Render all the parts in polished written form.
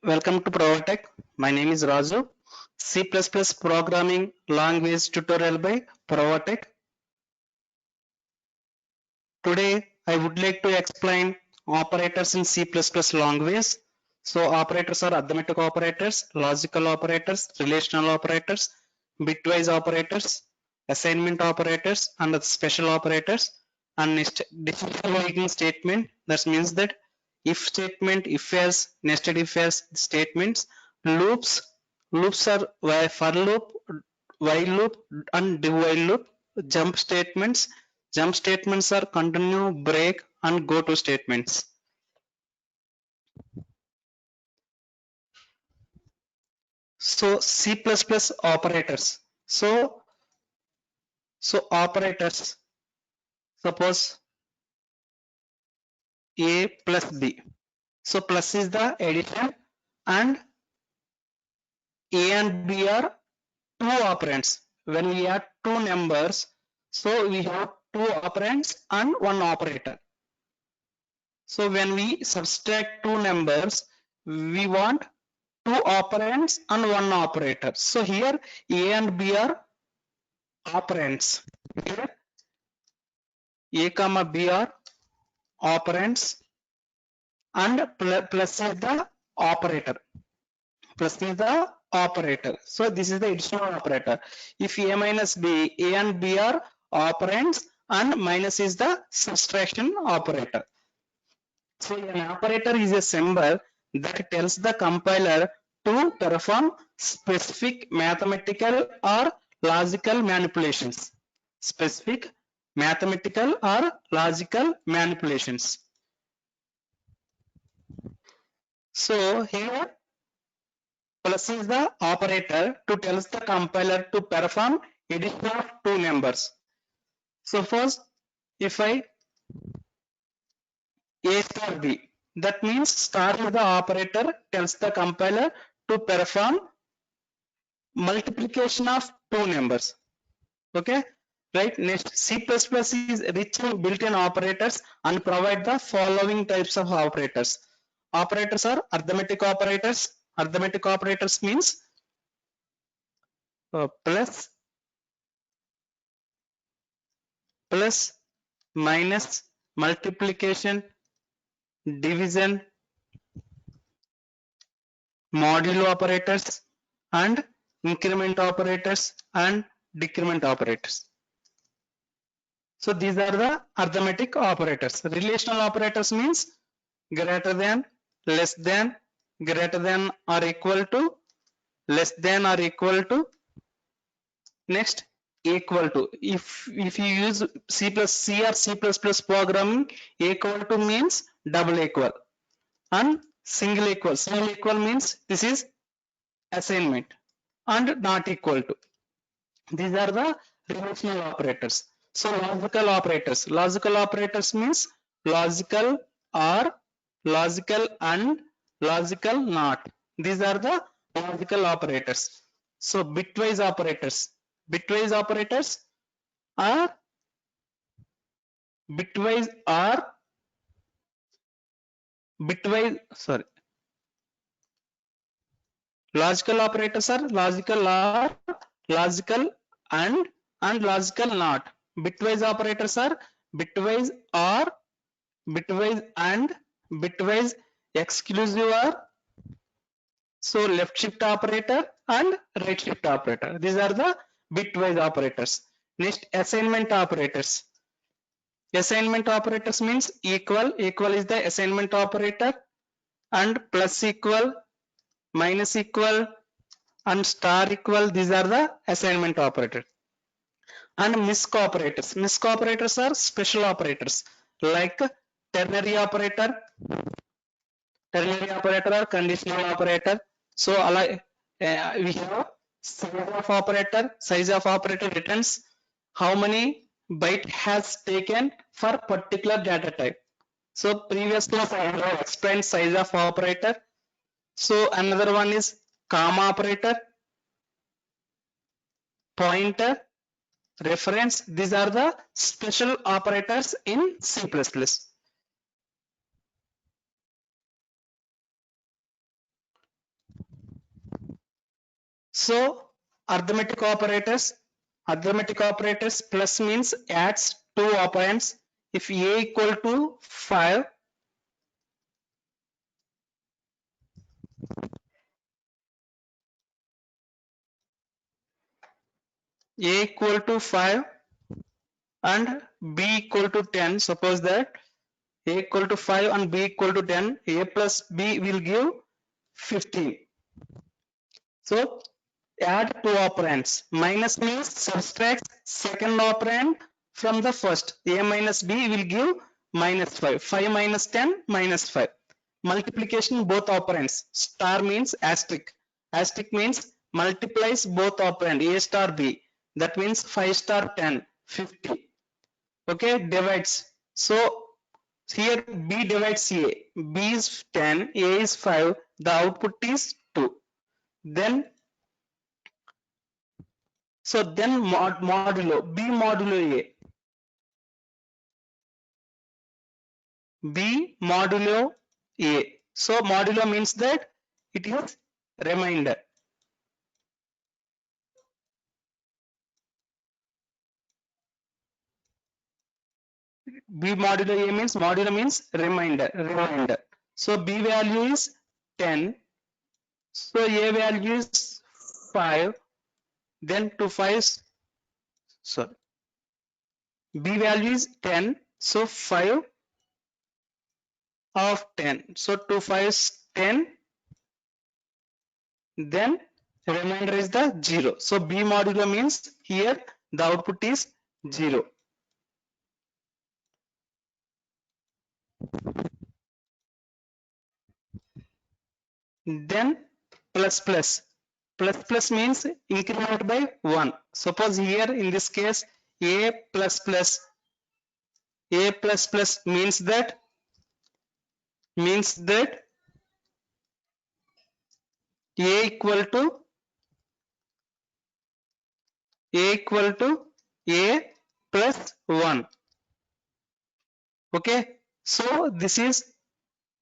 Welcome to Provatech. My name is Raju. C++ programming language tutorial by Provatech. Today I would like to explain operators in C++ language. So operators are arithmetic operators, logical operators, relational operators, bitwise operators, assignment operators, and the special operators, and decision making statement. That means that if statement, if else, nested if else statements, loops. Loops are for loop, while loop, and do while loop. Jump statements. Jump statements are continue, break, and go to statements. So C++ operators. So operators. Suppose A plus B. So plus is the addition, and A and B are two operands. When we add two numbers, so we have two operands and one operator. So when we subtract two numbers, we want two operands and one operator. So here A and B are operands. Here A comma B are operands, and plus is the operator. Plus is the operator. So this is the additional operator. If A minus B, A and B are operands, and minus is the subtraction operator. So an operator is a symbol that tells the compiler to perform specific mathematical or logical manipulations. Specific mathematical or logical manipulations. So here plus is the operator to tells the compiler to perform addition of two numbers. So first, if I A star B, that means star is the operator tells the compiler to perform multiplication of two numbers. Okay, right? Next, C++ is rich in built-in operators and provide the following types of operators. Operators are arithmetic operators. Arithmetic operators means plus, minus, multiplication, division, modulo operators, and increment operators and decrement operators. So these are the arithmetic operators. Relational operators means greater than, less than, greater than or equal to, less than or equal to, next equal to. If you use C or C++ programming, equal to means double equal, and single equal. Single equal means this is assignment, and not equal to. These are the relational operators. So logical operators. Logical operators means logical or, logical and, logical not. These are the logical operators. So bitwise operators. Bitwise operators are bitwise or bitwise, sorry. Logical operators are logical or, logical and logical not. Bitwise operators are bitwise or, bitwise and, bitwise exclusive or. So left shift operator and right shift operator. These are the bitwise operators. Next, assignment operators. Assignment operators means equal. Equal is the assignment operator, and plus equal, minus equal, and star equal. These are the assignment operators. And misc operators. Misc operators are special operators like ternary operator, ternary operator or conditional operator. So we have size of operator returns how many byte has taken for particular data type. So previous class I have explained size of operator. So another one is comma operator, pointer, reference. These are the special operators in C++. So arithmetic operators plus means adds two operands. If a equal to 5, a equal to 5 and b equal to 10, suppose that a equal to 5 and b equal to 10, a plus b will give 15. So add two operands. Minus means subtract second operand from the first. A minus b will give minus 5. 5 minus 10 minus 5. Multiplication both operands. Star means asterisk. Asterisk means multiplies both operand a star b. That means 5 star 10, 50. Okay, divides. So here b divides a. B is 10, a is 5. The output is 2. Then modulo b modulo a, b modulo a. So modulo means that it is remainder. B modulo a means remainder. So b value is 10. So a value is 5. Then 2 5s. Sorry. B value is 10. So 5 of 10. So 2 5s 10. Then remainder is the 0. So b modulo means here the output is 0. Then plus means increment by 1. Suppose here in this case a plus plus means that a equal to a plus 1. Okay, so this is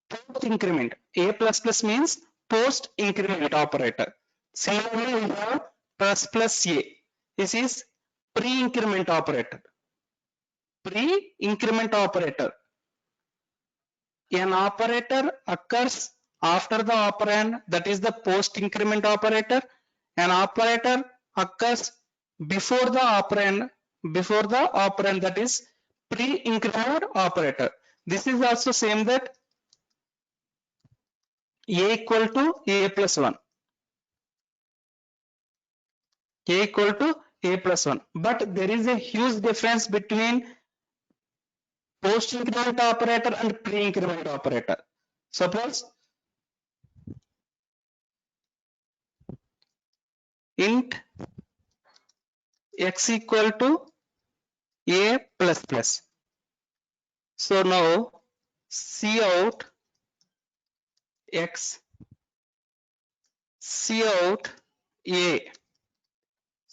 post increment. A plus plus means post increment operator. Similarly, we have plus a. This is pre increment operator. Pre increment operator. An operator occurs after the operand, that is the post increment operator. An operator occurs before the operand, that is pre increment operator. This is also same that a equal to a plus 1. A equal to a plus 1. But there is a huge difference between post increment operator and pre increment operator. Suppose int x equal to a plus plus. So now cout x, cout a.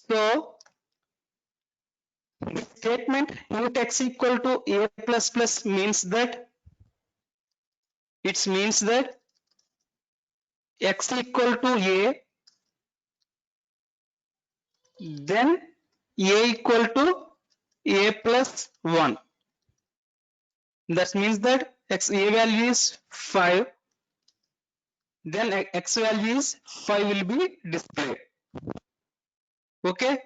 So the statement int x equal to a plus plus means that x equal to a, then a equal to a plus 1. That means that a value is 5, then x value is 5 will be displayed. Okay.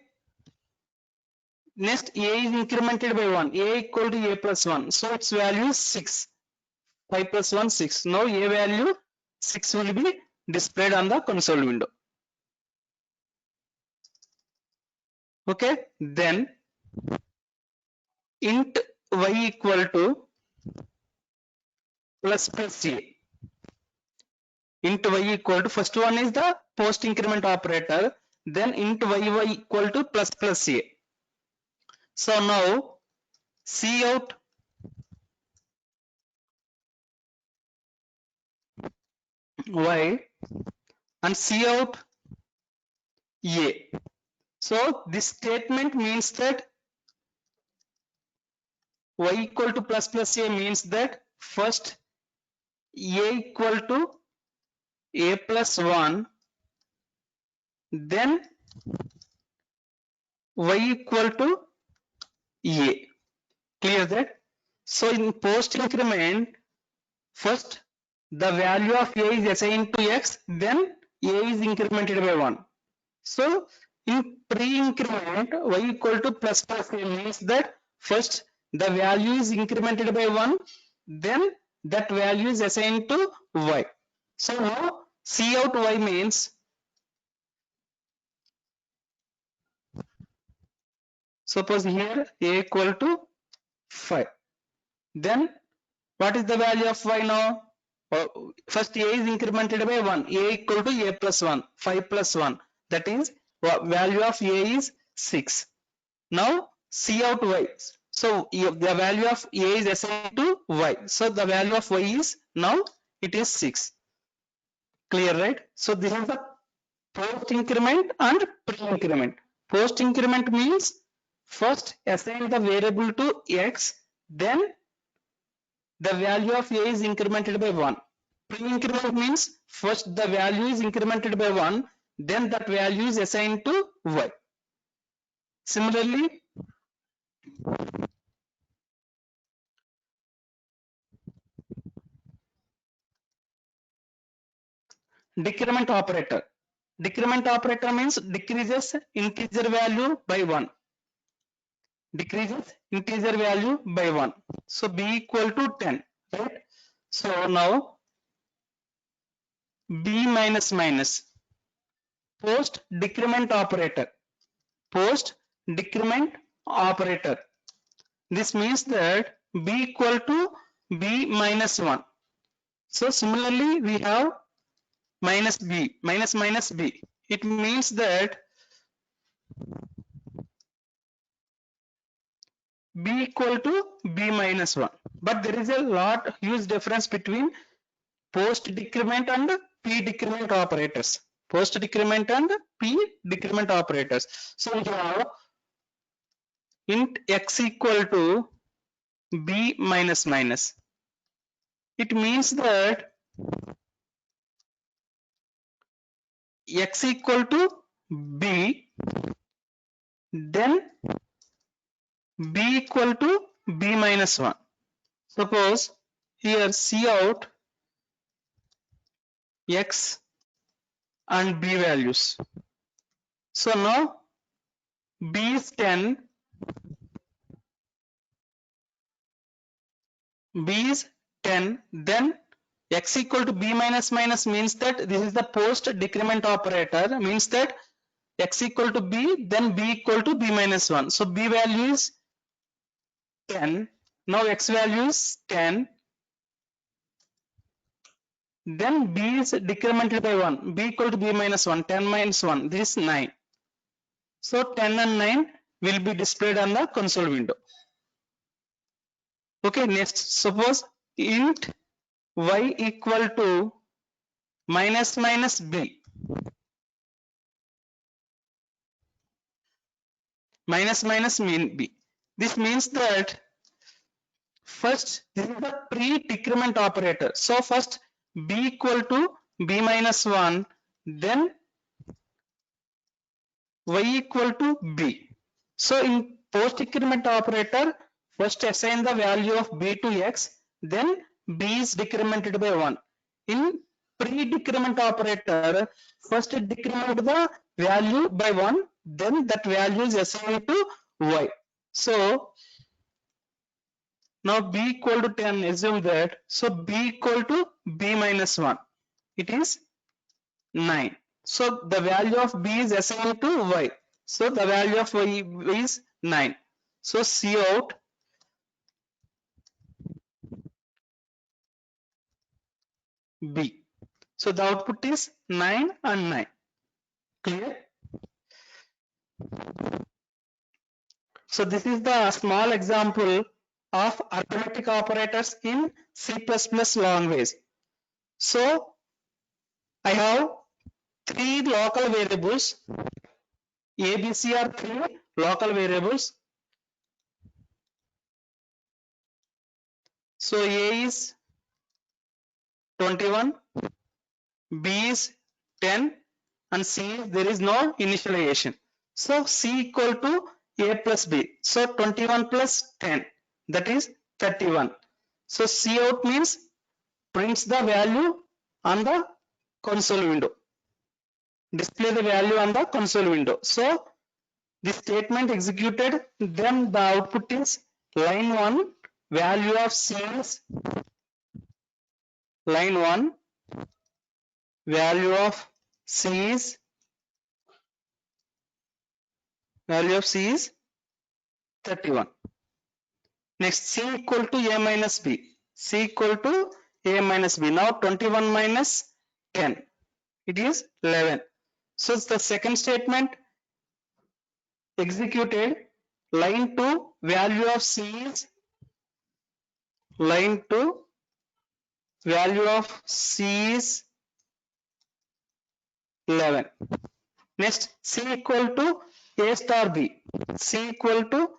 Next a is incremented by 1, a equal to a plus 1. So its value is 6. 5 plus 1 6. Now a value 6 will be displayed on the console window. Okay. Then int y equal to plus a. Int y equal to, first one is the post increment operator, then int y equal to plus a. So now cout y and cout a. So this statement means that y equal to plus a means that first a equal to a plus 1, then y equal to a. Clear that? So in post increment, first the value of a is assigned to x, then a is incremented by 1. So in pre-increment, y equal to plus plus a means that first the value is incremented by 1, then that value is assigned to y. So now C out y means, suppose here a equal to 5. Then what is the value of y now? First a is incremented by 1, a equal to a plus 1, 5 plus 1, that is value of a is 6. Now C out y. So the value of a is assigned to y. So the value of y is now it is 6. Clear, right? So this is the post increment and pre increment. Post increment means first assign the variable to x, then the value of a is incremented by 1. Pre-increment means first the value is incremented by 1, then that value is assigned to y. Similarly, decrement operator. Decrement operator means decreases integer value by 1. Decreases integer value by 1. So b equal to 10, right? So now b minus minus post decrement operator. Post decrement operator. This means that b equal to b minus 1. So similarly we have minus b, minus minus b. It means that b equal to b minus 1. But there is a lot huge difference between post decrement and p decrement operators. Post decrement and p decrement operators. So we have int x equal to b minus minus. It means that x equal to b, then b equal to b minus 1. Suppose here C out x and b values. So now b is 10, b is 10, then x equal to b minus minus means that this is the post decrement operator, means that x equal to b, then b equal to b minus 1. So b value is 10, now x value is 10, then b is decremented by 1, b equal to b minus 1, 10 minus 1, this is 9. So 10 and 9 will be displayed on the console window. Okay, next suppose int y equal to minus minus b. Minus minus mean b. This means that first this is the pre-decrement operator. So first b equal to b minus 1, then y equal to b. So in post decrement operator, first assign the value of b to x, then b is decremented by 1. In pre-decrement operator, first decrement the value by 1, then that value is assigned to y. So now b equal to 10, assume that, so b equal to b minus 1, it is 9. So the value of b is assigned to y. So the value of y is 9. So C out b. So the output is 9 and 9. Clear? So this is the small example of arithmetic operators in C++ language. So I have 3 local variables. A, B, C are 3 local variables. So A is 21, B is 10, and C there is no initialization. So C equal to A plus B. So 21 plus 10, that is 31. So C out means prints the value on the console window. Display the value on the console window. So this statement executed, then the output is line 1, value of C is line 1, value of C is 31. Next, C equal to A minus B. C equal to A minus B. Now 21 minus 10. It is 11. So the second statement executed, line 2, value of C is line 2, value of C is 11. Next, C equal to A star B. C equal to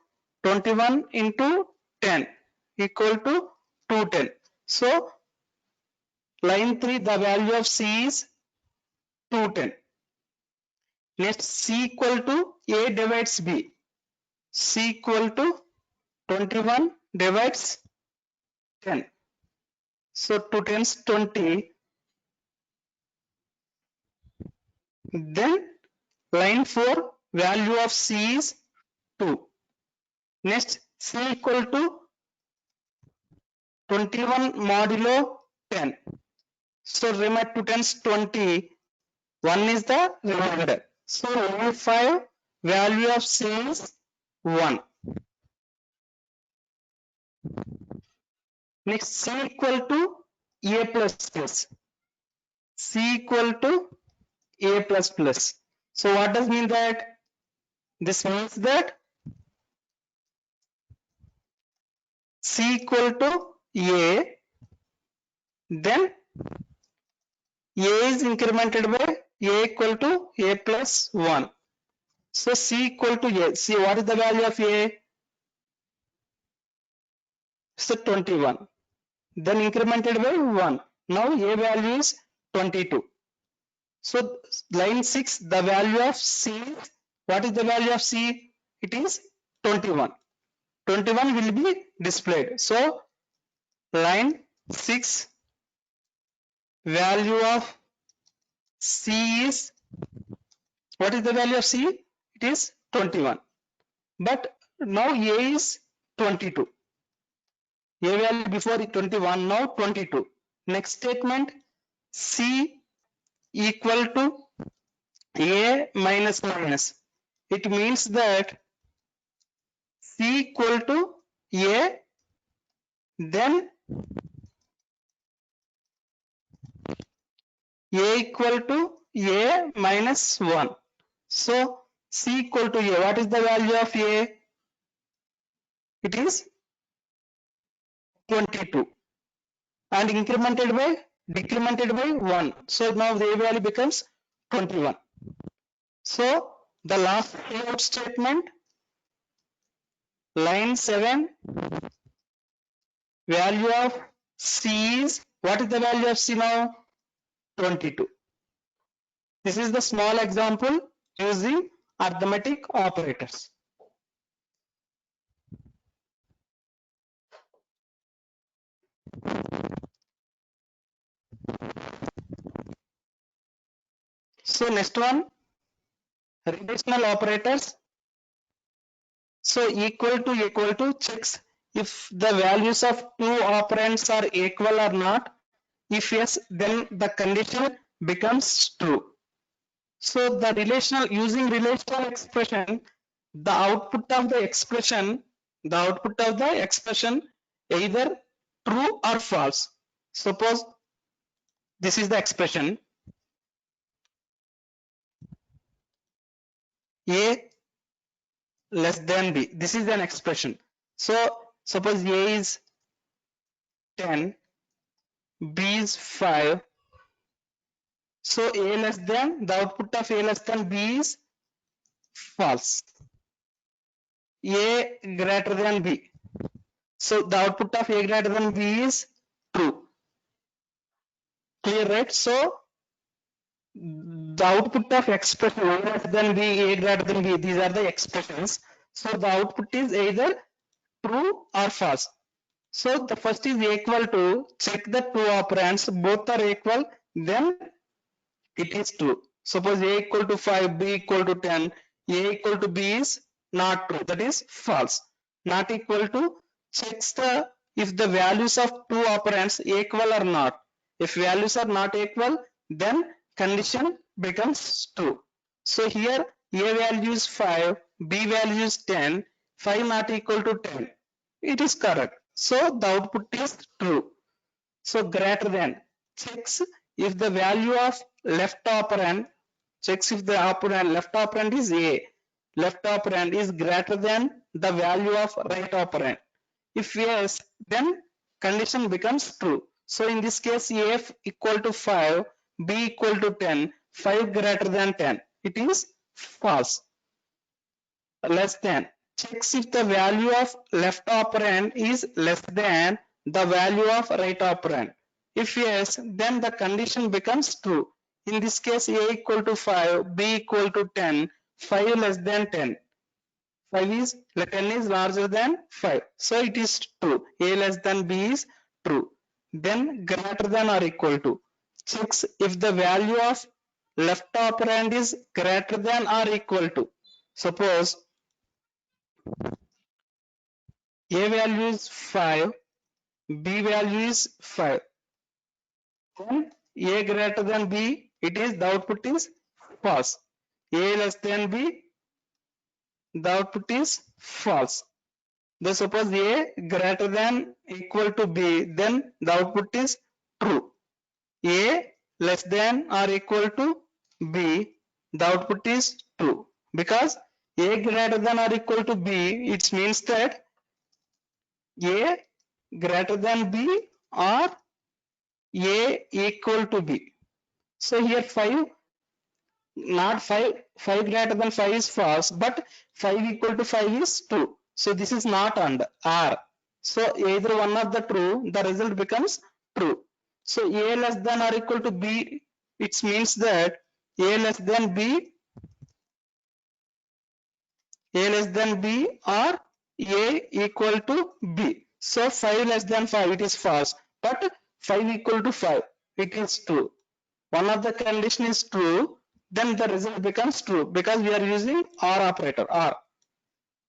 21 into 10 equal to 210. So line 3, the value of C is 210. Next, C equal to A divides B. C equal to 21 divides 10. So 2 tens 20. Then line 4, value of C is 2. Next, C equal to 21 modulo 10. So remember 2 tens 20. 1 is the remainder. So line 5, value of C is 1. Next, C equal to A plus plus. C equal to A plus plus. So what does mean that? This means that C equal to A, then A is incremented by A equal to A plus 1. So C equal to A. See what is the value of A? So 21. Then incremented by 1. Now A value is 22. So line 6, the value of C, what is the value of C? It is 21. 21 will be displayed. So line 6, value of C is, what is the value of C? It is 21. But now A is 22. A value before 21, now 22. Next statement, C equal to A minus minus. It means that C equal to A, then A equal to A minus 1. So C equal to A. What is the value of A? It is 22. And decremented by 1. So now the A value becomes 21. So the last out statement, line 7, value of C is, what is the value of C now? 22. This is the small example using arithmetic operators. So next one, relational operators. So equal to checks if the values of two operands are equal or not. If yes, then the condition becomes true. So the using relational expression, the output of the expression either true or false. Suppose this is the expression A less than B. This is an expression. So suppose A is 10, B is 5. So A less than, the output of A less than B is false. A greater than B. So the output of A greater than B is true. Clear, right? So the output of expression a less than b, a greater than b, these are the expressions. So the output is either true or false. So the first is equal to, check the two operands, both are equal, then it is true. Suppose a equal to 5, b equal to 10, a equal to b is not true, that is false. Not equal to, checks the if the values of two operands equal or not. If values are not equal, then condition becomes true. So here a value is 5, b value is 10, 5 not equal to 10. It is correct. So the output is true. So greater than, checks if the value of left operand, checks if the operand left operand is a, left operand is greater than the value of right operand. If yes, then condition becomes true. So in this case, a equal to 5, b equal to 10, 5 greater than 10. It is false. Less than, checks if the value of left operand is less than the value of right operand. If yes, then the condition becomes true. In this case, a equal to 5, b equal to 10, 5 less than 10. 5 is, 10 is larger than 5. So it is true. A less than b is true. Then greater than or equal to, checks if the value of left operand is greater than or equal to. Suppose a value is 5, b value is 5. Then a greater than b, it is, the output is false. A less than b, the output is false. Then suppose a greater than equal to b, then the output is true. A less than or equal to b, the output is true. Because a greater than or equal to b, it means that a greater than b or a equal to b. So here 5, not 5, 5 greater than 5 is false, but 5 equal to 5 is true. So this is not and or. So either one of the true, the result becomes true. So a less than or equal to b, it means that a less than b, a less than b or a equal to b. So 5 less than 5, it is false, but 5 equal to 5, it is true. One of the condition is true, then the result becomes true because we are using or operator, or.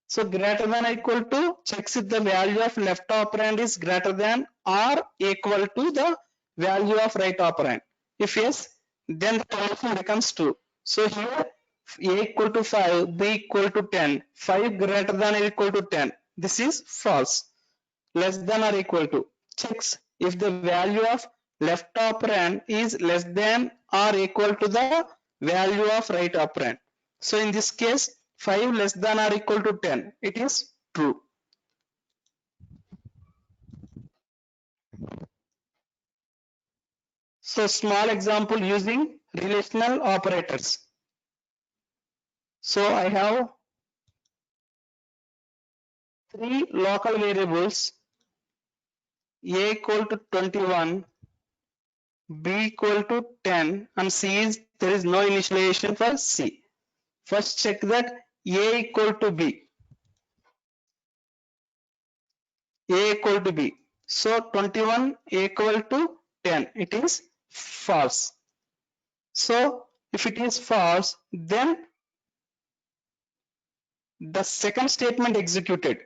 So greater than or equal to, checks if the value of left operand is greater than or equal to the value of right operand. If yes, then the condition becomes true. So here a equal to 5, b equal to 10, 5 greater than or equal to 10. This is false. Less than or equal to, checks if the value of left operand is less than or equal to the value of right operand. So in this case, 5 less than or equal to 10, it is true. So small example using relational operators. So I have three local variables, a equal to 21, b equal to 10, and c is, there is no initialization for c. First check that a equal to b, a equal to b. So 21 equal to 10, it is false. So if it is false, then the second statement executed.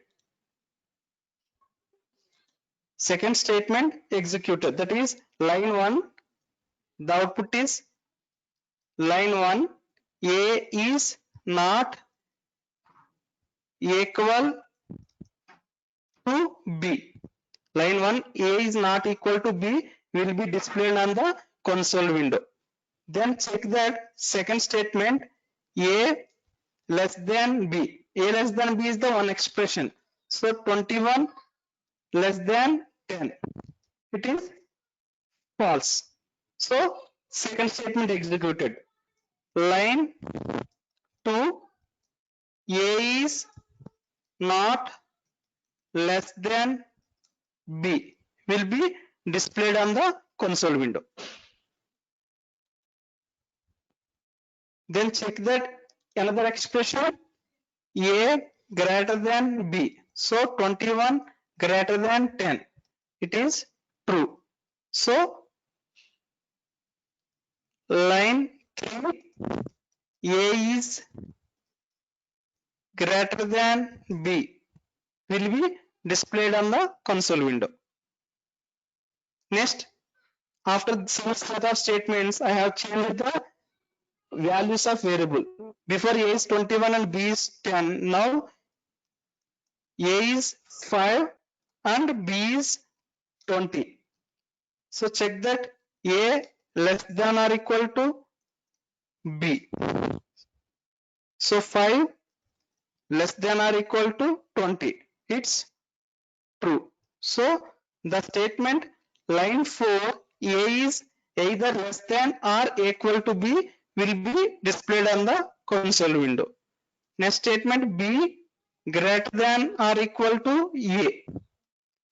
Second statement executed, that is line 1, the output is line 1, a is not equal to b. Line 1, a is not equal to b will be displayed on the console window. Then check that second statement, a less than b. A less than b is the one expression. So 21 less than 10. It is false. So second statement executed. Line 2, a is not less than b will be displayed on the console window. Then check that another expression, A greater than B. So 21 greater than 10. It is true. So line 3, A is greater than B will be displayed on the console window. Next, after some set of statements, I have changed the values of variable. Before A is 21 and B is 10. Now A is 5 and B is 20. So check that A less than or equal to B. So 5 less than or equal to 20. It's true. So the statement line 4, A is either less than or equal to B will be displayed on the console window. Next statement, B greater than or equal to A.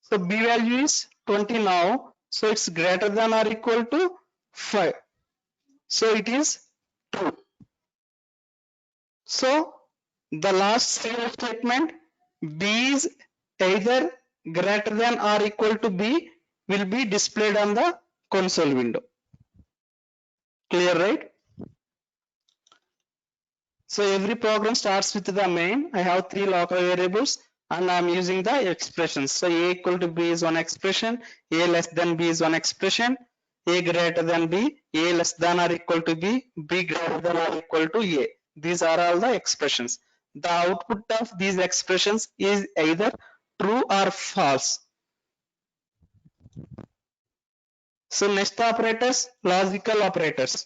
So B value is 20 now. So it's greater than or equal to 5. So it is true. So the last statement, B is either greater than or equal to B will be displayed on the console window. Clear, right? So every program starts with the main. I have 3 local variables and I am using the expressions. So A equal to B is one expression, A less than B is one expression, A greater than B, A less than or equal to B, B greater than or equal to A. These are all the expressions. The output of these expressions is either true or false. So next operators, logical operators.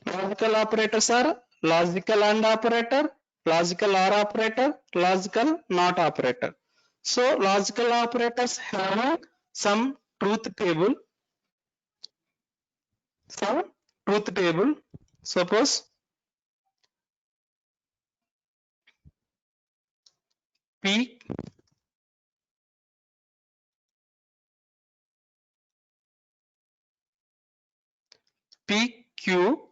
Logical operators are logical AND operator, logical OR operator, logical NOT operator. So logical operators have some truth table. Suppose P Q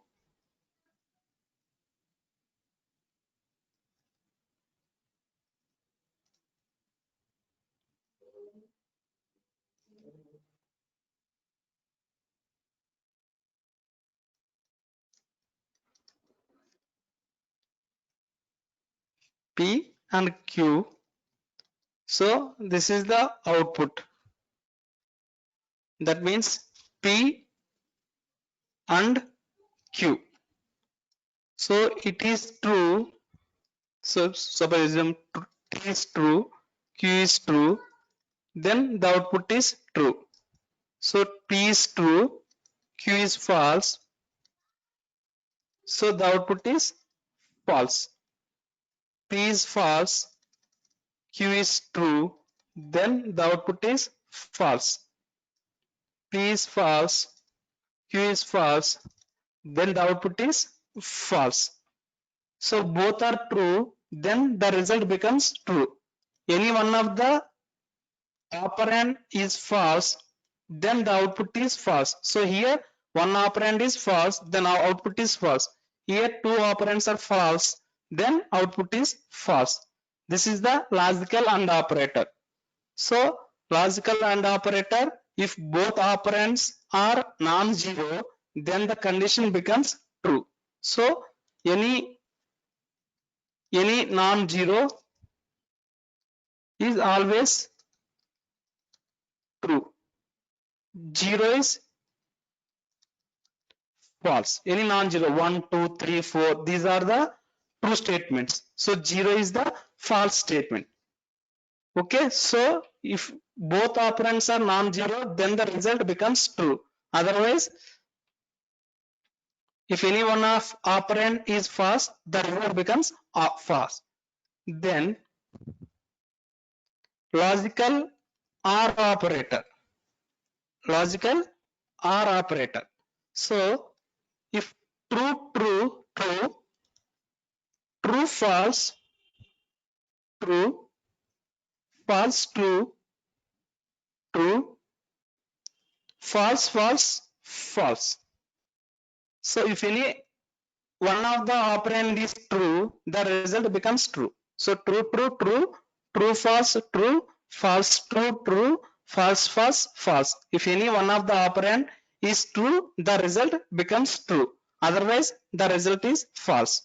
P and Q. So this is the output. That means P and Q. So it is true. So suppose T is true, Q is true, then the output is true. So P is true, Q is false. So the output is false. P is false, Q is true, then the output is false. P is false, Q is false, then the output is false. So both are true, then the result becomes true. Any one of the operand is false, then the output is false. So here one operand is false, then our output is false. Here two operands are false, then output is false. This is the logical AND operator. So logical AND operator, if both operands are non-zero, then the condition becomes true. So any non-zero is always true. Zero is false. Any non-zero, 1, 2, 3, 4, these are the true statements. So 0 is the false statement. Okay, so if both operands are non-zero, then the result becomes true. Otherwise, if any one of operand is false, the result becomes false. Then logical OR operator. Logical OR operator. So if true, true, true, true, false, true, false, true, true, false, false, false. So if any one of the operand is true, the result becomes true. So true, true, true, true, false, true, true, false, false, false. If any one of the operand is true, the result becomes true. Otherwise, the result is false.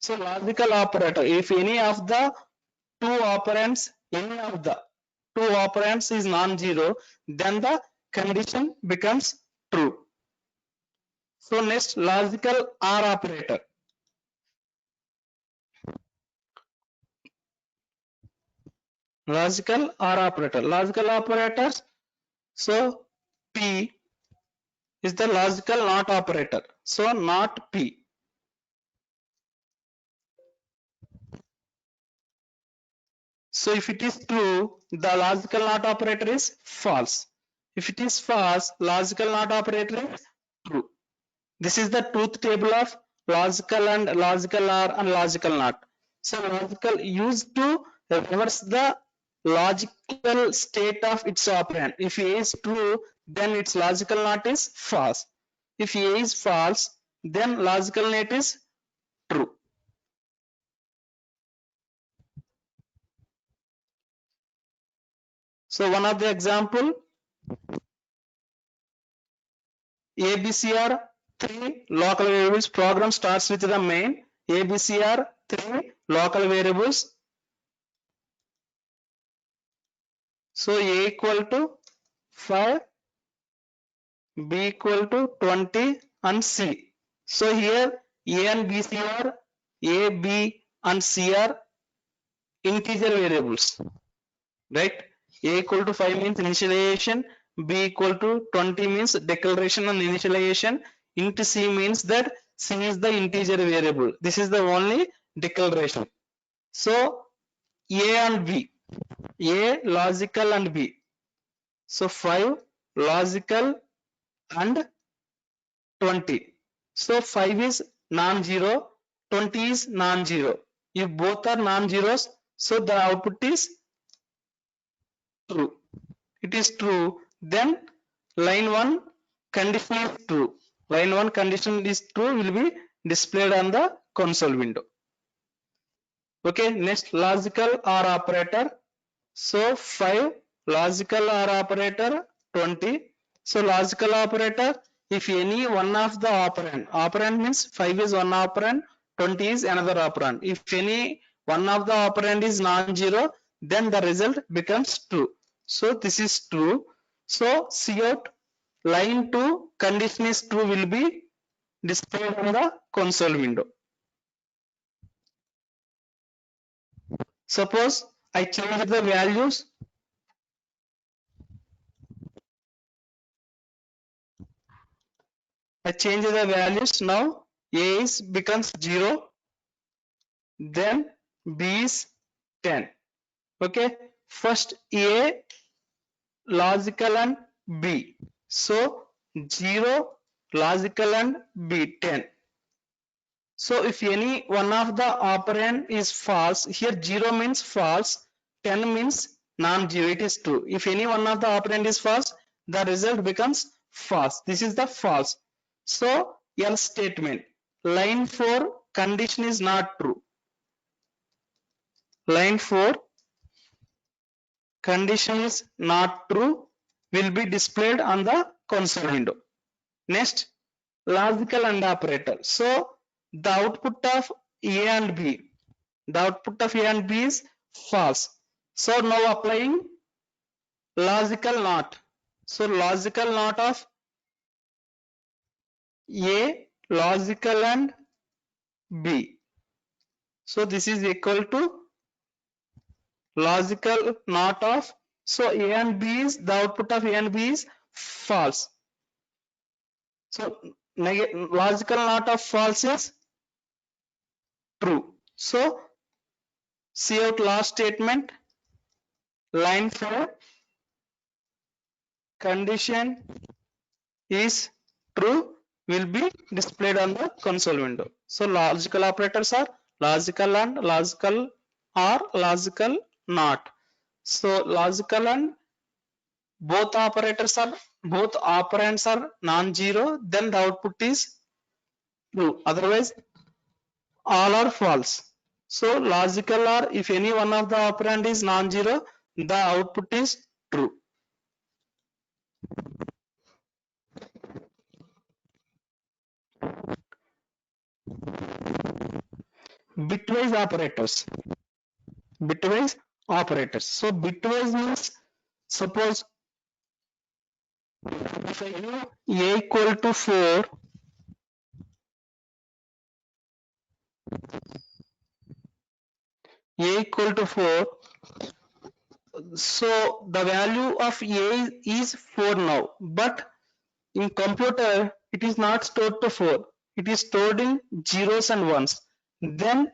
So logical operator, if any of the any of the two operands is non-zero, then the condition becomes true. So next, logical OR operator. Logical OR operator. Logical operators. So P is the logical NOT operator. So not P. So if it is true, the logical NOT operator is false. If it is false, logical NOT operator is true. This is the truth table of logical and logical OR and logical NOT. So logical used to reverse the logical state of its operand. If A is true, then its logical NOT is false. If A is false, then logical NOT is true. So one of the example, ABCR 3 local variables. Program starts with the main ABCR 3 local variables. So A equal to 5, B equal to 20 and C. So here A and B, C are A, B and C are integer variables, right? A equal to 5 means initialization, B equal to 20 means declaration and initialization, int C means that C is the integer variable. This is the only declaration. So A and B, A logical and B. So 5 logical and 20. So 5 is non-zero, 20 is non-zero. If both are non-zeros, so the output is true. It is true. Then line 1 condition is true. Line 1 condition is true will be displayed on the console window. Okay, next logical OR operator. So 5 logical OR operator 20. So logical operator, if any one of the operand means 5 is one operand, 20 is another operand. If any one of the operand is non-zero, then the result becomes true. So this is true. So cout line 2 condition is true will be displayed on the console window. Suppose I change the values. I change the values now. A is becomes 0, then B is 10. Okay, first A logical and B. So 0 logical and B 10. So if any one of the operand is false, here 0 means false, 10 means non-zero, it is true. If any one of the operand is false, the result becomes false. This is the false. So else statement, line 4 condition is not true. Line 4 condition is not true will be displayed on the console window. Next, logical AND operator. So the output of A and B, the output of A and B is false. So now applying logical NOT. So logical NOT of A, logical and B. So this is equal to logical NOT of, so A and B is, the output of A and B is false. So logical NOT of false is true. So cout last statement, line 4 condition is true will be displayed on the console window. So logical operators are logical and logical or logical NOT. So logical and both operators are, both operands are non-zero, then the output is true, otherwise all are false. So logical or if any one of the operand is non-zero, the output is true. Bitwise operators. Bitwise operators. So bitwise means, suppose if I give a equal to 4, a equal to 4, so the value of a is 4 now, but in computer it is not stored to 4, it is stored in zeros and ones. Then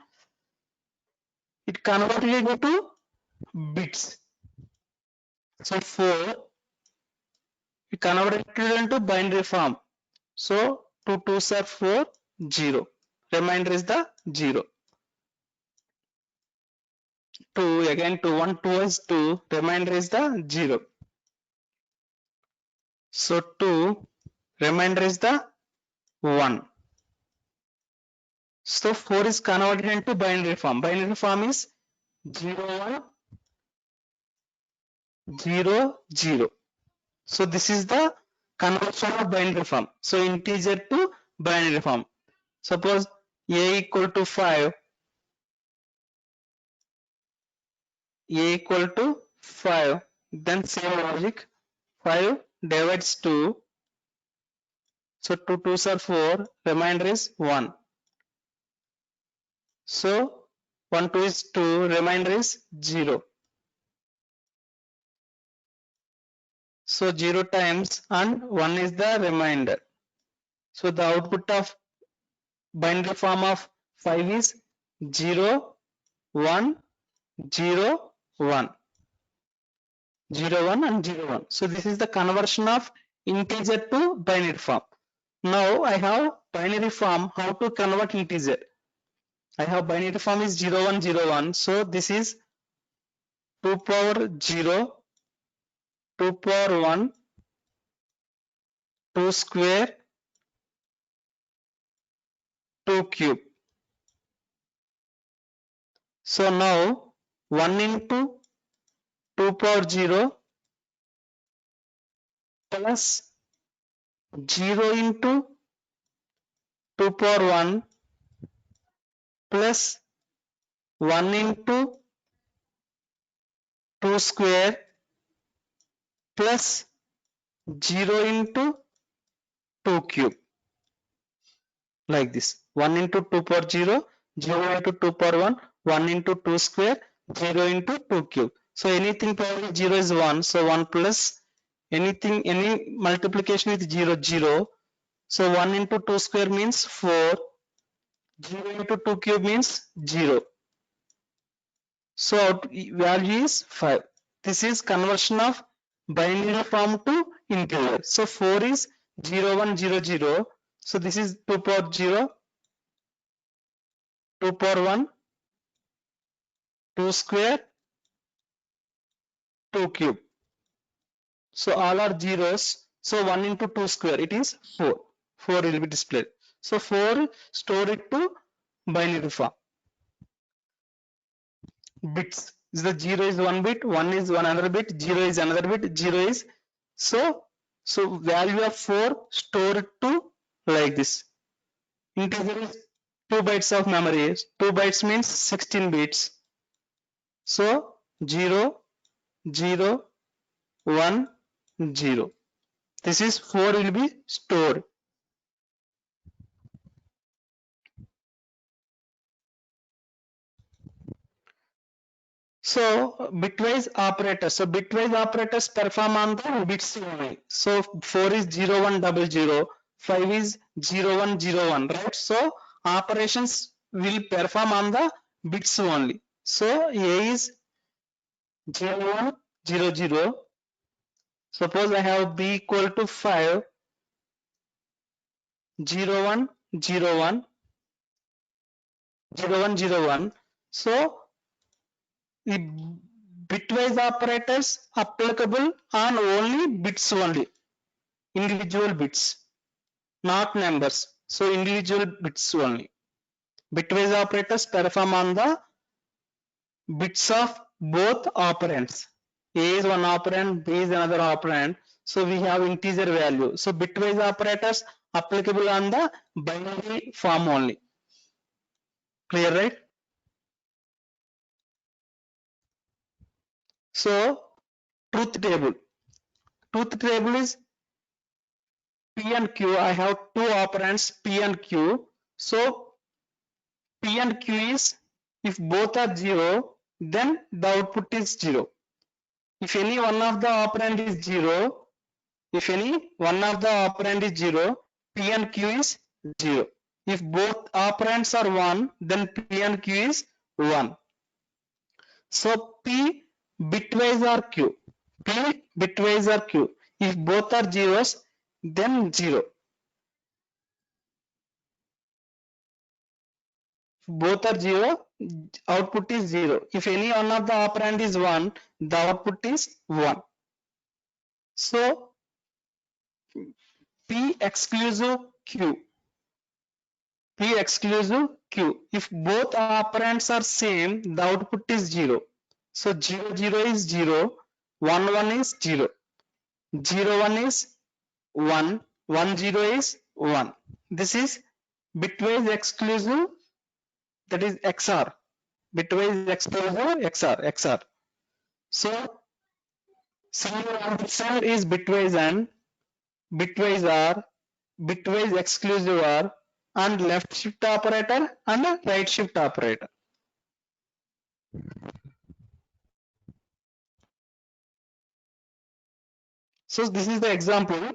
it converted it into bits. So 4 we converted it into binary form. So 2 2s are 4, 0. Remainder is the 0. 2 again 2, 1 2 is 2. Remainder is the 0. So 2, remainder is the 1. So 4 is converted into binary form. Binary form is 0 1 0 0. So this is the conversion of binary form. So integer to binary form. Suppose a equal to 5, a equal to 5, then same logic, 5 divides 2, so 2 2s are 4, remainder is 1. So 1 2 is 2, remainder is 0. So 0 times and 1 is the remainder. So the output of binary form of 5 is 0 1 0 1. 0 1 and 0 1. So this is the conversion of integer to binary form. Now I have binary form. How to convert integer? I have binary form is 0 1 0 1. So this is 2 power 0, 2 power 1, 2 square, 2 cube. So now 1 into 2 power 0 plus 0 into 2 power 1 plus 1 into 2 square plus 0 into 2 cube, like this. 1 into 2 power 0, 0 into 2 power 1, 1 into 2 square, 0 into 2 cube. So anything power 0 is 1, so 1 plus anything, any multiplication with 0 0. So 1 into 2 square means 4, 0 into 2 cube means 0. So value is 5. This is conversion of binary form to integer. So 4 is 0 1 0 0. So this is 2 power 0, 2 power 1, 2 square, 2 cube. So all are zeros. So 1 into 2 square, it is 4. 4 will be displayed. So 4 store it to binary form. Bits. The 0 is 1 bit, 1 is one another bit, 0 is another bit, 0 is so value of 4 stored to like this. Integer is 2 bytes of memory. 2 bytes means 16 bits. So 0 0 1 0. This is 4 will be stored. So bitwise operators. So bitwise operators perform on the bits only. So 4 is 0 1 0 0, 5 is 0 1 0 1, right? So operations will perform on the bits only. So A is 0 1 0 0. Suppose I have B equal to 5, 0 1 0 1, 0 1 0 1. So the bitwise operators applicable on only bits only, individual bits, not numbers. So individual bits only. Bitwise operators perform on the bits of both operands. A is one operand, B is another operand. So we have integer value. So bitwise operators applicable on the binary form only. Clear, right? So truth table. Truth table is P and Q. I have two operands P and Q. So P and Q is, if both are 0, then the output is 0. If any one of the operand is 0, if any one of the operand is 0, P and Q is 0. If both operands are 1, then P and Q is 1. So P bitwise are Q. P bitwise are Q. If both are zeros, then 0. Both are 0, output is 0. If any one of the operand is 1, the output is 1. So P exclusive Q. P exclusive Q. If both operands are same, the output is 0. So 0, 0 is 0, 1, 1 is 0, 0, 1 is 1, 1, 0 is 1. This is bitwise exclusive, that is XR. Bitwise exclusive XR. So single ampersand is bitwise and bitwise R, bitwise exclusive R, and left shift operator and a right shift operator. So this is the example.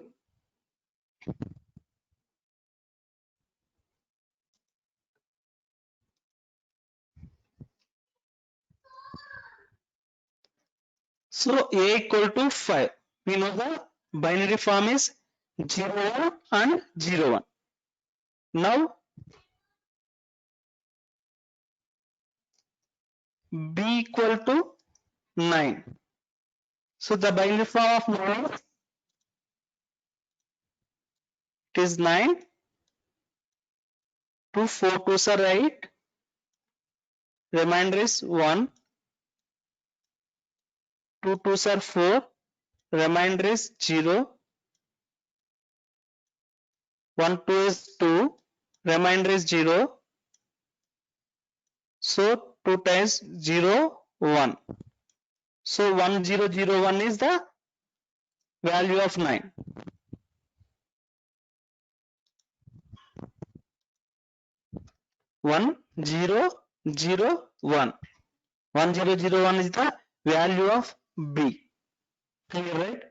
So A equal to 5. We know the binary form is 0, 1 and 0, 1. Now B equal to 9. So the binary form of 9 is 9. 2 4 2s are right. Remainder is 1. 2 2s are 4. Remainder is 0. 1 2 is 2. Remainder is 0. So 2 times 0 1. So 1 0 0 1 is the value of 9. 1 0 0 1. 1 0 0 1 is the value of B. Clear, right?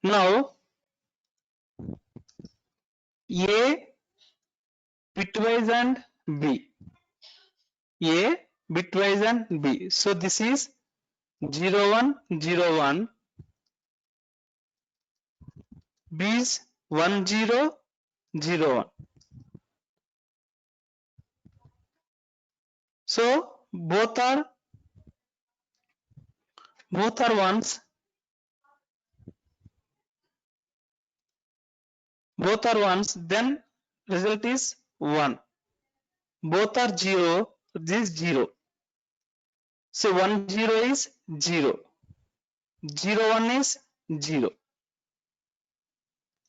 Now A bitwise and B. A bitwise and B. So this is 0 1 0 1. B is 1 0 0 1. So both are ones. Both are ones. Then result is 1. Both are 0. This is 0. So 1 0 is 0. 0 1 is 0.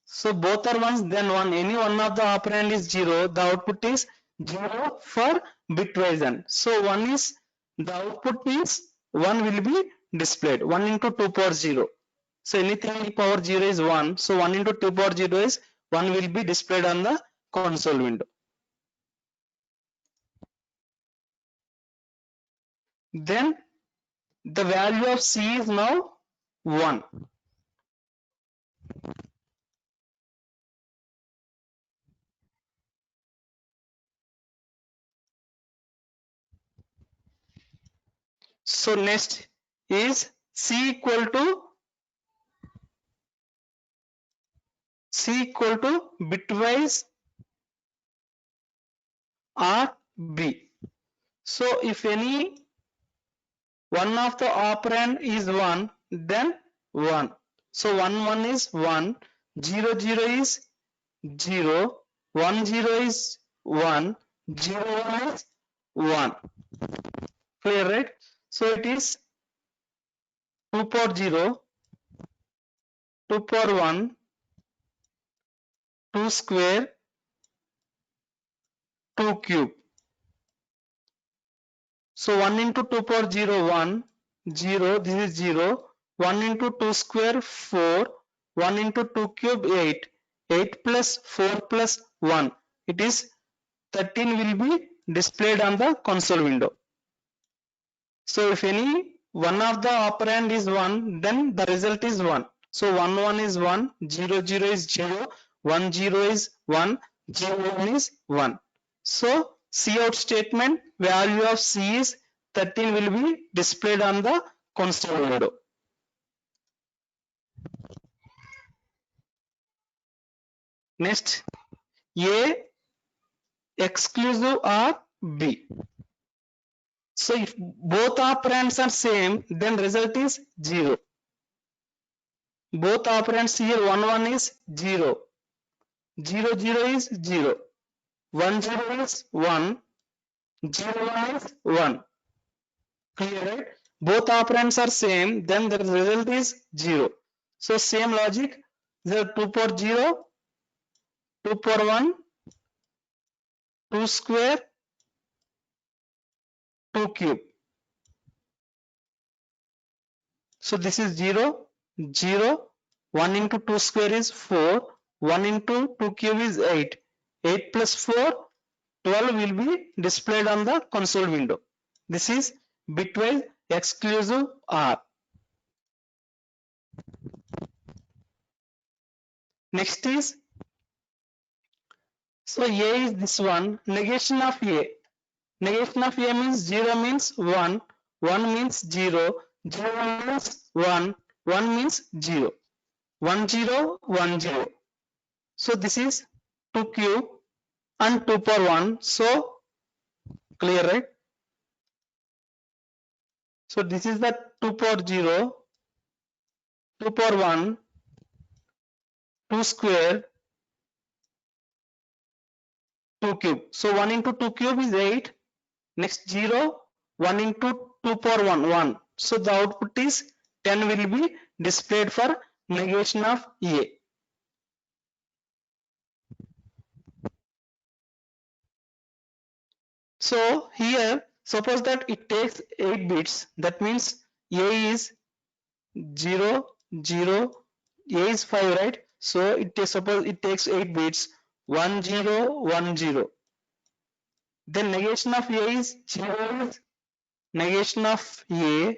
So both are ones, then any one of the operand is 0, the output is 0 for bitwise AND. So the output means 1 will be displayed, 1 into 2 power 0. So anything in power 0 is 1, so 1 into 2 power 0 is 1 will be displayed on the console window. Then the value of C is now 1. So next is C equal to bitwise or B. So if any one of the operand is 1, then 1. So 1 1 is 1. 0 0 is 0, 1 0 is 1, 0 1 is 1. Clear, right? So it is 2 power 0, 2 power 1, 2 square, 2 cube. So 1 into 2 power 0, 1, 0, this is 0, 1 into 2 square, 4, 1 into 2 cube, 8, 8 plus 4 plus 1, it is 13 will be displayed on the console window. So if any one of the operand is 1, then the result is 1. So 1 1 is 1, 0 0 is 0, 1 0 is 1, 0 1 is 1. So Cout statement value of C is 13 will be displayed on the console window. Next, A exclusive or B. So if both operands are same, then result is 0. Both operands here 1 1 is 0, 0 0 is 0, 1 0 is 1, 0 1 is 1. Clear, right? Both operands are same, then the result is 0. So same logic, the 2 power 0, 2 power 1, 2 square, 2 cube. So this is 0, 0, 1 into 2 square is 4, 1 into 2 cube is 8. 8 plus 4, 12 will be displayed on the console window. This is bitwise exclusive OR. Next is, so A is this one, negation of A. Negation of A means 0 means 1, 1 means 0, 0 means 1, 1 means 0, 1 0, 1 0. So this is 2 cube and 2 power 1. So clear, right? So this is the 2 power 0, 2 power 1, 2 square, 2 cube. So 1 into 2 cube is 8. Next 0, 1 into 2 power 1, 1. So the output is 10 will be displayed for negation of A. So here, suppose that it takes 8 bits. That means A is 0, 0, A is 5, right? So it is, suppose it takes 8 bits, 1 0, 1 0. Then negation of A is 0 is negation of A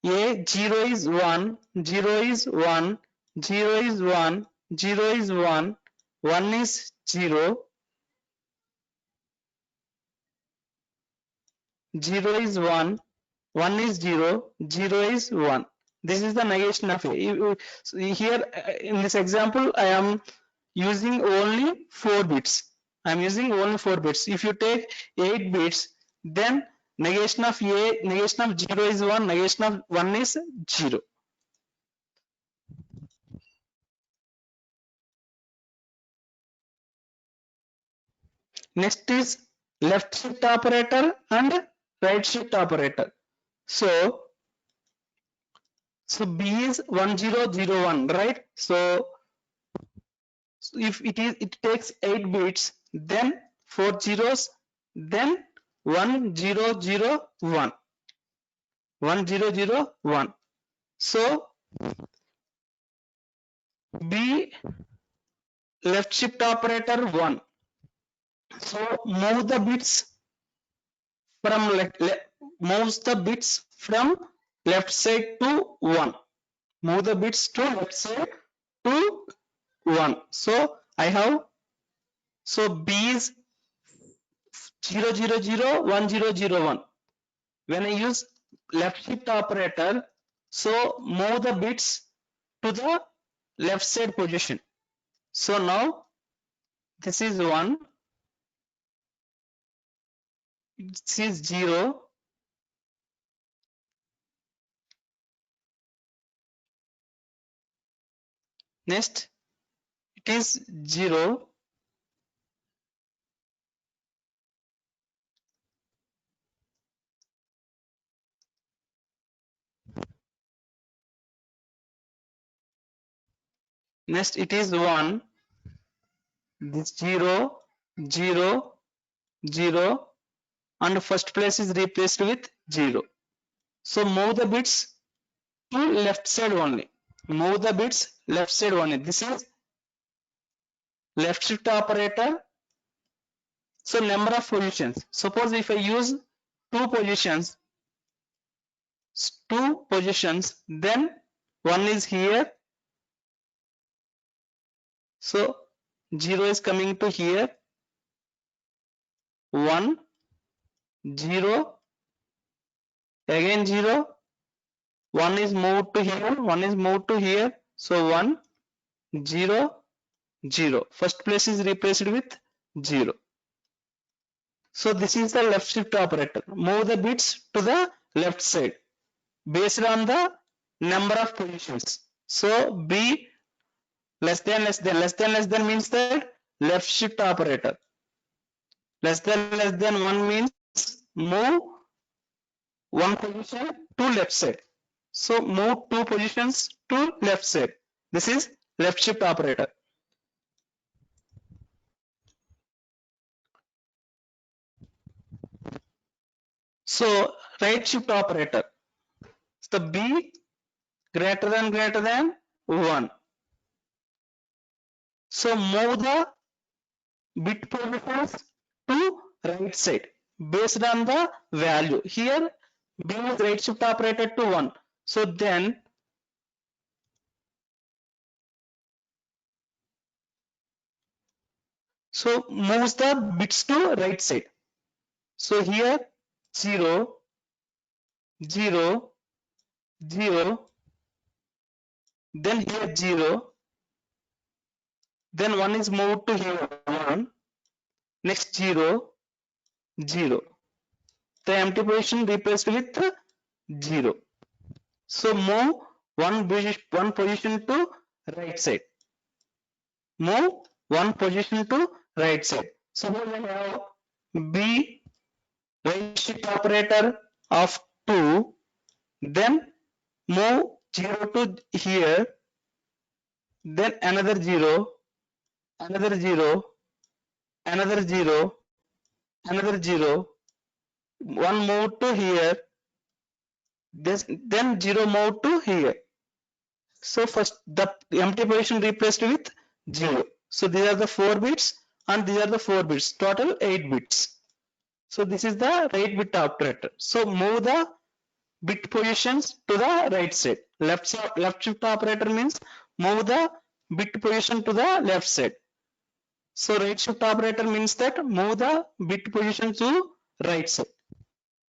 0 is 1, 0 is 1, 0 is 1, 0 is 1, 1 is 0, 0 is 1, 1 is 0, 0 is 1. This is the negation of A. Here in this example, I am using only 4 bits. I am using only 4 bits. If you take 8 bits, then negation of A, negation of 0 is 1, negation of 1 is 0. Next is left shift operator and right shift operator. So B is 1001, right? So if it takes 8 bits, then 4 zeros, then 1001, 1001. So B left shift operator 1. So move the bits from moves the bits from left side to 1. Move the bits to left side to 1. So I have, so B is 0001001. When I use left shift operator, so move the bits to the left side position. So now this is 1, this is 0, Next, it is 0. Next, it is 1. This 0, 0, 0, and first place is replaced with 0. So move the bits to left side only. Move the bits left side only. This is left shift operator. So number of positions. Suppose if I use two positions, then one is here. So 0 is coming to here. 1, 0, again 0. 1 is moved to here. 1 is moved to here. So 1, 0, 0. First place is replaced with 0. So this is the left shift operator. Move the bits to the left side based on the number of positions. So B less than means that left shift operator. Less than 1 means move one position to left side. So move two positions to left side. This is left shift operator. So right shift operator. So B greater than 1. So move the bit positions to right side based on the value. Here B is right shift operator to 1. So then moves the bits to right side. So here 0, 0, 0, then here 0, then 1 is moved to here 1, next 0, 0. The empty position replaced with 0. So move one position to right side. Move one position to right side. So we have B right shift operator of 2, then move 0 to here, then another 0, another 0, another 0, another 0, one move to here, then 0 move to here. So first the empty position replaced with 0. So these are the 4 bits and these are the 4 bits, total 8 bits. So this is the right bit operator. So move the bit positions to the right side. Left shift operator means move the bit position to the left side. So right shift operator means that move the bit position to right side.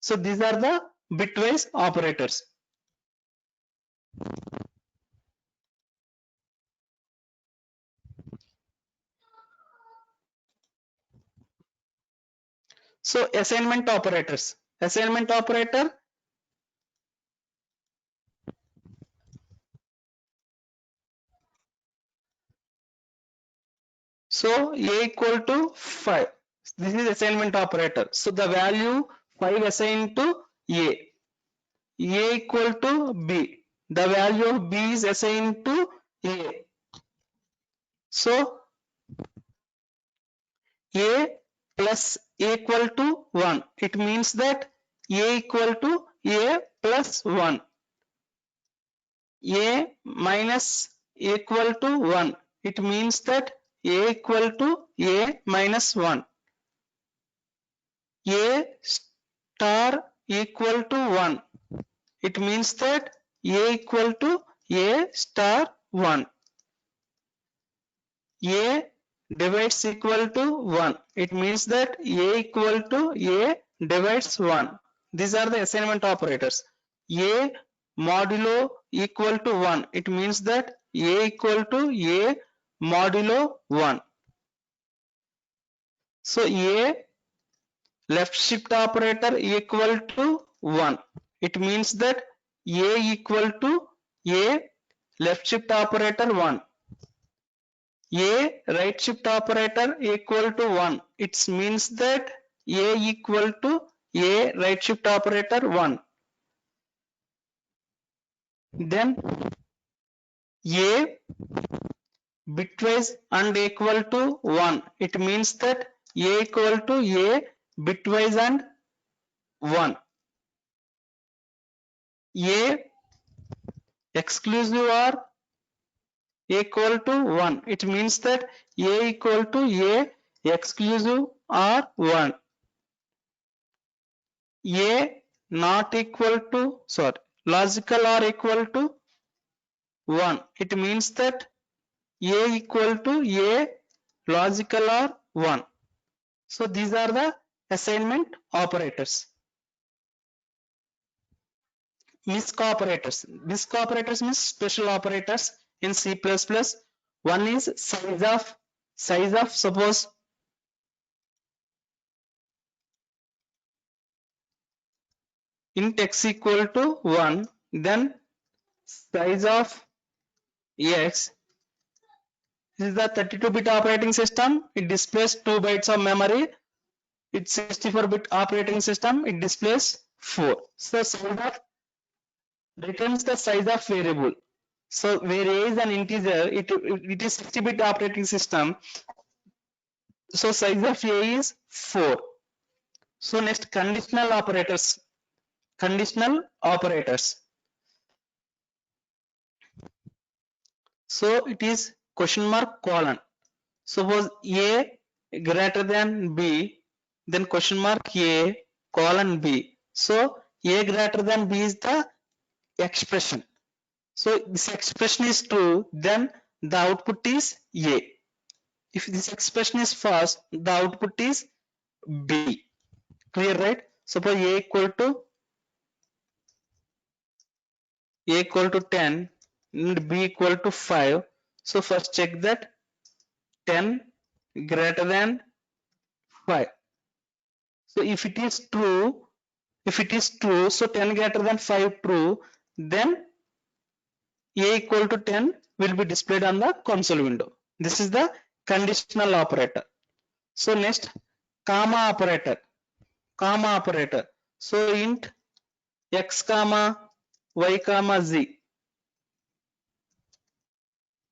So these are the bitwise operators. So assignment operators. Assignment operator. So A equal to 5. This is assignment operator. So the value 5 assigned to A. A equal to B. The value of B is assigned to A. So A plus equal to 1. It means that A equal to A plus 1. A minus equal to 1. It means that A equal to A minus 1. A star equal to 1. It means that A equal to A star 1. A divides equal to 1. It means that A equal to A divides 1. These are the assignment operators. A modulo equal to 1. It means that A equal to A modulo 1. So A left shift operator equal to 1. It means that A equal to A left shift operator 1. A right shift operator equal to 1. It means that A equal to A right shift operator 1. Then A bitwise and equal to 1. It means that A equal to A bitwise and 1. A exclusive or equal to 1. It means that A equal to A exclusive or 1. A not equal to, sorry, logical or equal to 1. It means that A equal to A logical or 1. So these are the assignment operators. MISC operators. MISC operators means special operators in C++. One is size of suppose int x equal to 1, then size of x. This is the 32-bit operating system. It displays 2 bytes of memory. It's 64-bit operating system. It displays 4. So size of returns the size of variable. So where a is an integer, it is 60-bit operating system. So size of a is 4. So next conditional operators. Conditional operators. So it is question mark colon. Suppose a greater than b, then question mark a colon b. So a greater than b is the expression. So this expression is true, then the output is a. If this expression is false, the output is b. Clear, right? Suppose a equal to 10 and b equal to 5. So first check that 10 greater than 5. So if it is true, so 10 greater than 5 true, then a equal to 10 will be displayed on the console window. This is the conditional operator. So next, comma operator. Comma operator. So int x comma y comma z.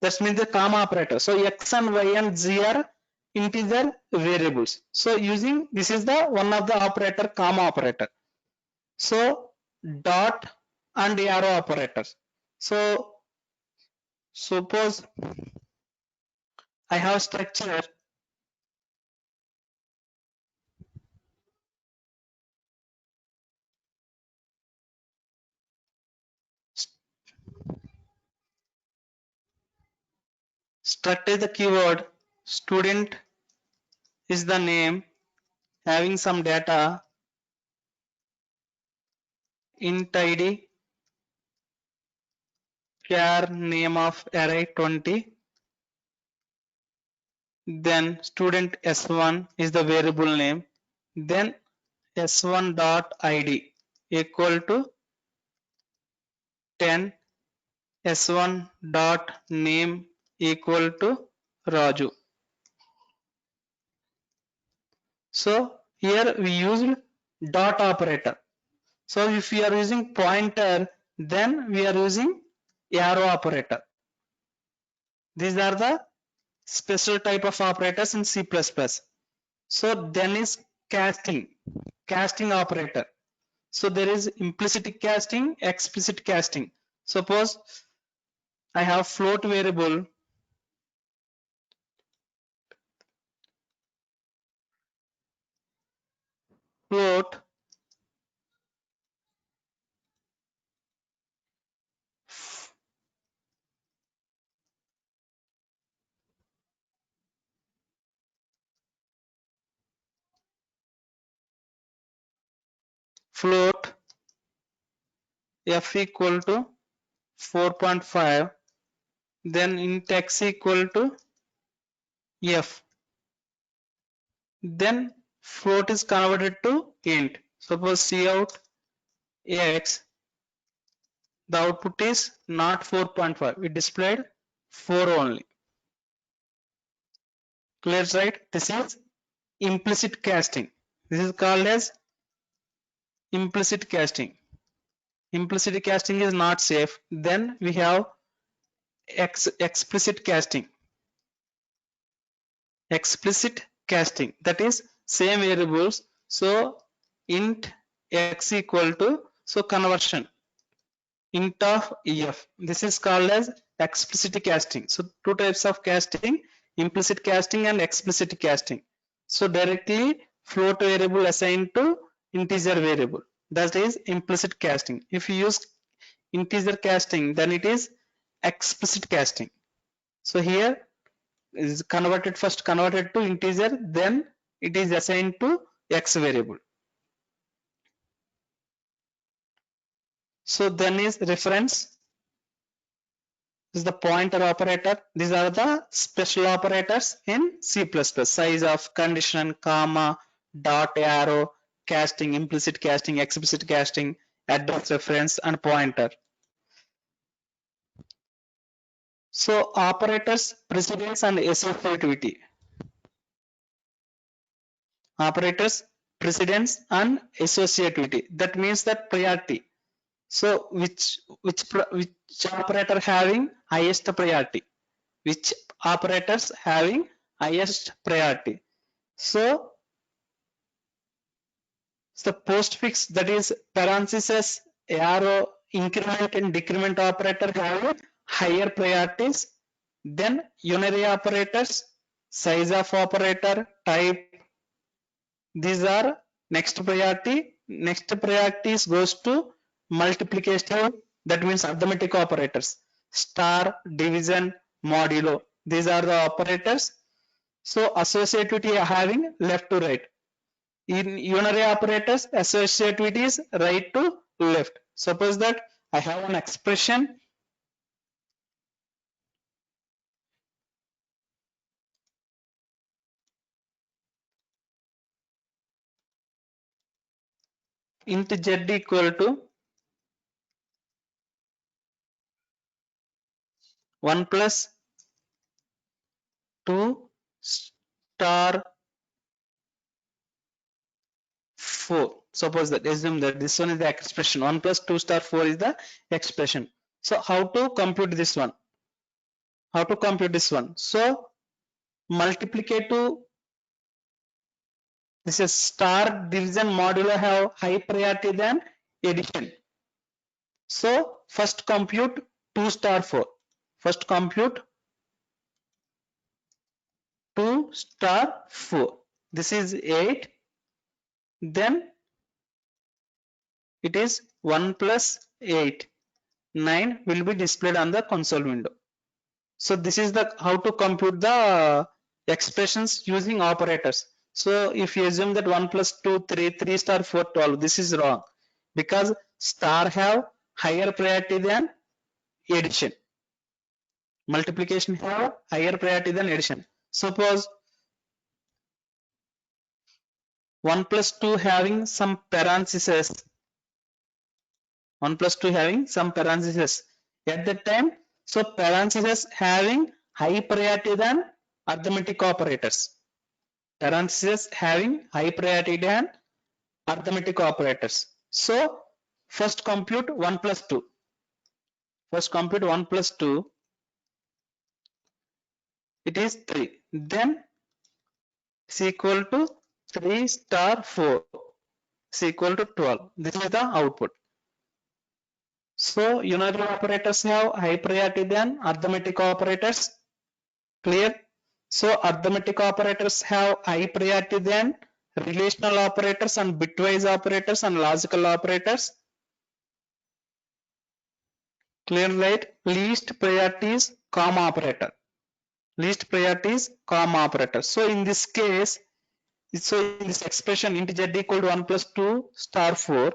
That means the comma operator. So x and y and z are integer variables. So using this is the one of the operator, comma operator. So dot and arrow operators. So suppose I have structure struct is the keyword, student is the name, having some data, int id, char name of array 20, then student s1 is the variable name, then s1 dot id equal to 10, s1 dot name equal to Raju. So here we used dot operator. So if we are using pointer, then we are using arrow operator. These are the special type of operators in C++. So then is casting operator. So there is implicit casting, explicit casting. Suppose I have float variable float float f equal to 4.5, then int x equal to f, then float is converted to int. Suppose cout x, the output is not 4.5, it displayed 4 only. Clear, right? This is implicit casting. This is called as implicit casting. Implicit casting is not safe. Then we have explicit casting. Explicit casting, that is same variables. So int x equal to, so conversion int of ef. This is called as explicit casting. So two types of casting, implicit casting and explicit casting. So directly float variable assigned to integer variable, that is implicit casting. If you use integer casting, then it is explicit casting. So here is converted, first converted to integer, then it is assigned to x variable. So then is reference, is the pointer operator. These are the special operators in C++. Size of, condition, comma, dot, arrow, casting, implicit casting, explicit casting, address reference, and pointer. So operators, precedence and associativity. Operators, precedence and associativity. That means that priority. So which operator having highest priority? Which operators having highest priority? So the postfix, that is parenthesis, arrow, increment and decrement operator have higher priorities. Then unary operators, size of operator, type, these are next priority. Next priorities goes to multiplication, that means arithmetic operators, star, division, modulo. These are the operators. So associativity having left to right. In unary operators, associativity is right to left. Suppose that I have an expression int z equal to 1 plus 2 star 4. Suppose that, assume that this one is the expression, 1 plus 2 star 4 is the expression. So how to compute this one? How to compute this one? So multiplicative, this is star, division, modulo have high priority than addition. So first compute 2 star 4. First compute 2 star 4. This is 8. Then it is 1 plus 8. 9 will be displayed on the console window. So this is the how to compute the expressions using operators. So if you assume that 1 plus 2, 3, 3 star 4, 12, this is wrong because star have higher priority than addition. Multiplication have higher priority than addition. Suppose 1 plus 2 having some parentheses. 1 plus 2 having some parentheses. At that time, so parentheses having high priority than arithmetic operators. Parentheses having high priority than arithmetic operators. So first compute 1 plus 2. First compute 1 plus 2. It is 3. Then is equal to 3 star 4 is equal to 12. This is the output. So unary operators have high priority than arithmetic operators. Clear? So arithmetic operators have high priority than relational operators and bitwise operators and logical operators. Clear, right? Least priority is comma operator. Least priority is comma operator. So in this case, so in this expression int z equal to 1 plus 2 star 4.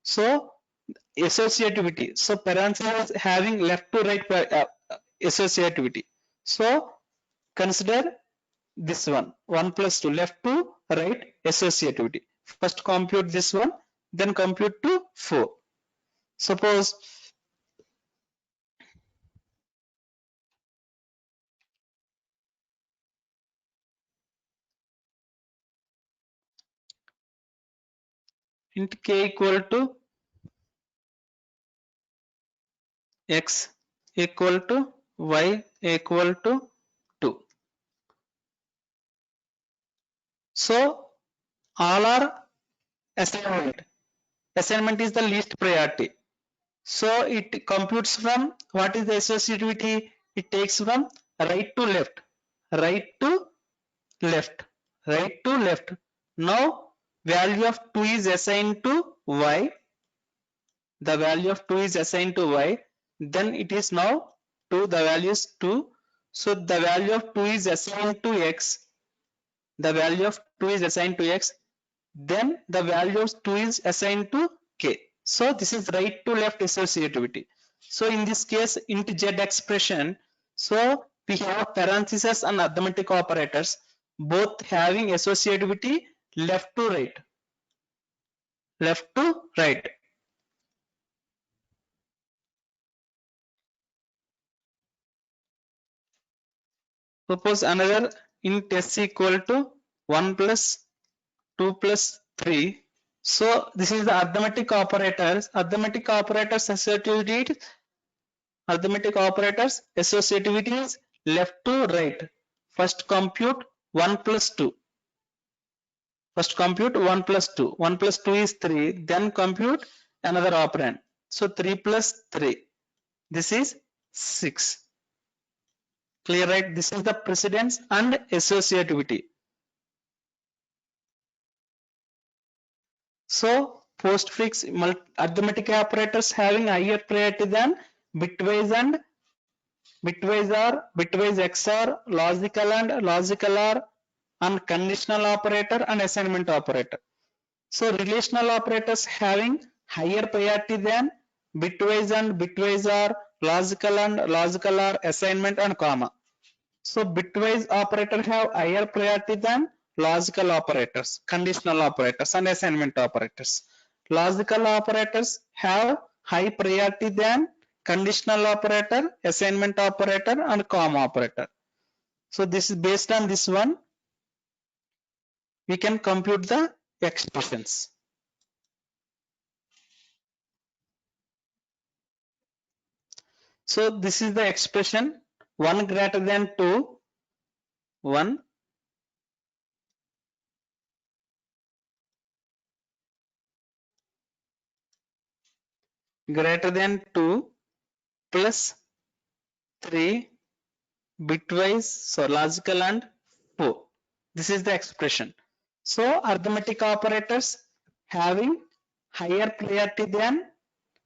So associativity. So parentheses having left to right associativity. So consider this one 1 plus 2 left to right associativity. First compute this one, then compute to 4. Suppose int k equal to x equal to y equal to 2. So all are assignment. Assignment is the least priority. So it computes from what is the associativity? It takes from right to left, right to left, right to left. Now value of 2 is assigned to y. The value of 2 is assigned to y. Then it is now 2. The value is 2. So the value of 2 is assigned to x. The value of 2 is assigned to x. Then the value of 2 is assigned to k. So this is right to left associativity. So in this case, int z expression, so we have parentheses and arithmetic operators both having associativity left to right. Left to right. Suppose another int s equal to 1 plus 2 plus 3. So this is the arithmetic operators. Arithmetic operators associativity is left to right. First compute 1 plus 2. First compute 1 plus 2. 1 plus 2 is 3. Then compute another operand. So 3 plus 3. This is 6. Clear, right? This is the precedence and associativity. So postfix arithmetic operators having higher priority than bitwise and bitwise or bitwise XOR, logical and logical OR, and conditional operator and assignment operator. So relational operators having higher priority than bitwise and bitwise OR, logical and logical OR, assignment and comma. So bitwise operator have higher priority than logical operators, conditional operators and assignment operators. Logical operators have high priority than conditional operator, assignment operator and comma operator. So this is based on this one. We can compute the expressions. So this is the expression 1 greater than 2, 1 greater than 2 plus 3 bitwise, so logical and 4. This is the expression. So arithmetic operators having higher priority than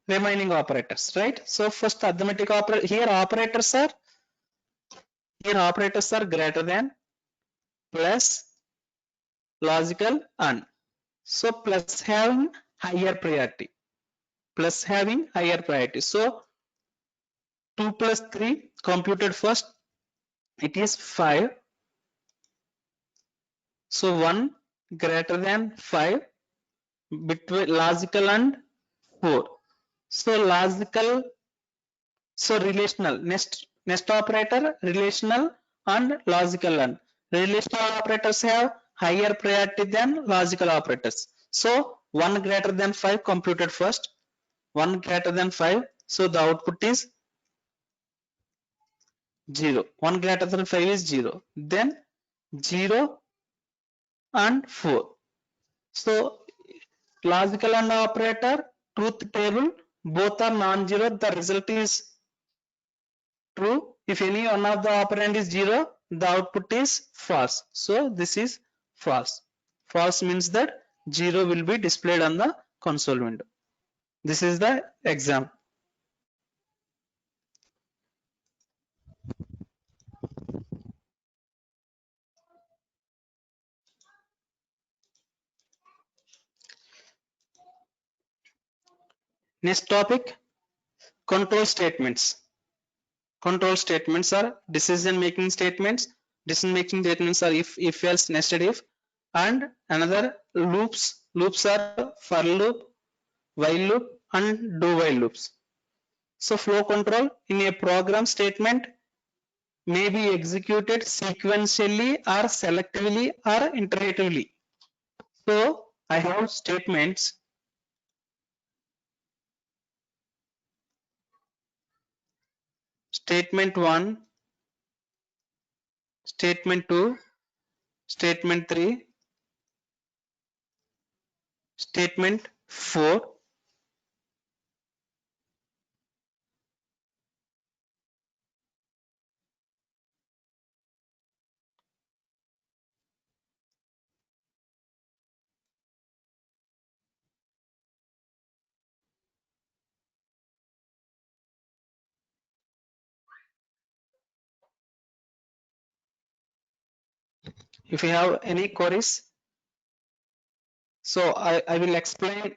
remaining operators, right? So first arithmetic operator, here operators are greater than, plus, logical and. So plus having higher priority. Plus having higher priority. So 2 plus 3 computed first, it is 5. So 1 greater than 5 between logical and 4. So logical, so relational, next operator relational and logical and. Relational operators have higher priority than logical operators. So 1 greater than 5 computed first, 1 greater than 5. So the output is 0. 1 greater than 5 is 0. Then 0 and 4. So logical and operator, truth table, both are non-zero. The result is true. If any one of the operand is 0, the output is false. So this is false. False means that 0 will be displayed on the console window. This is the example. Next topic, control statements. Control statements are decision making statements. Decision making statements are if else, nested if, and another loops. Loops are for loop, while loop and do while loops. So flow control in a program statement may be executed sequentially or selectively or iteratively. So I have statements. statement 1, statement 2, statement 3, statement 4, if you have any queries, so I will explain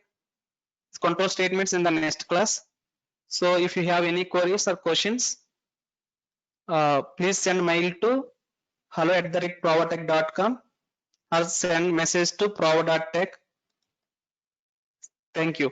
control statements in the next class. So if you have any queries or questions, please send mail to hello@provatech.com or send message to provo.tech. Thank you.